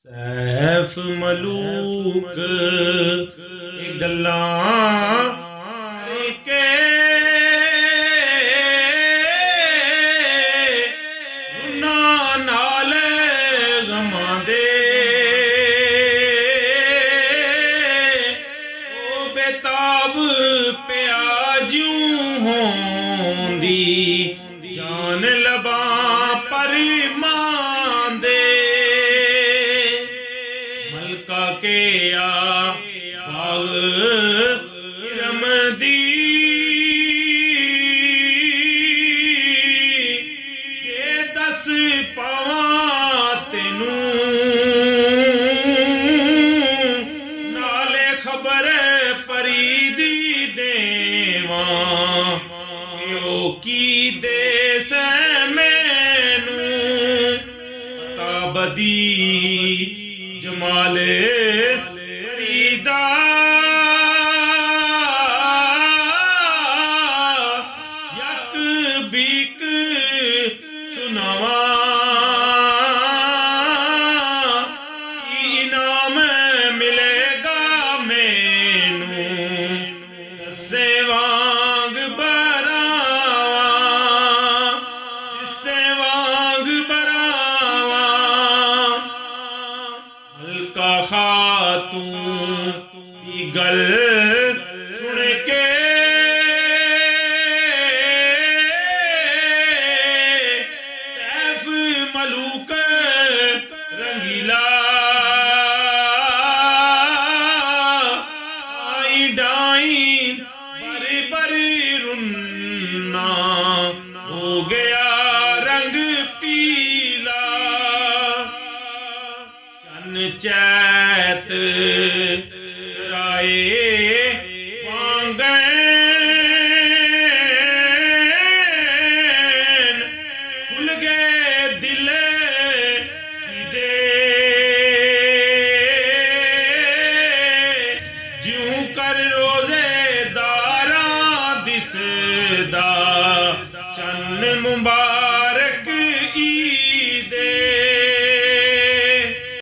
सैफ मलूक गल्लां के रुना नाल गमां दे ओ बेताब पिया ज्यूं होंदी जान लबां पर मां दे मलका के आ बाग रमदी जे दस पावां तेनू नाले खबर फरीदी देवां ओ की देस मैनू ताबदी जमाले फरीदा यक बीक सुनावा इनाम मिलेगा मैनू दसे वांग बरावा दसे वांग बरावा हल्का खातून की गल सुन के सैफ मलूक रंगीला आई डाई बरी बरी रुन्ना हो गया रंग पीला चैत राए वांगन खुल गए दिल दे ज्यों कर रोजे दारा दिसदा चन्न मुबारक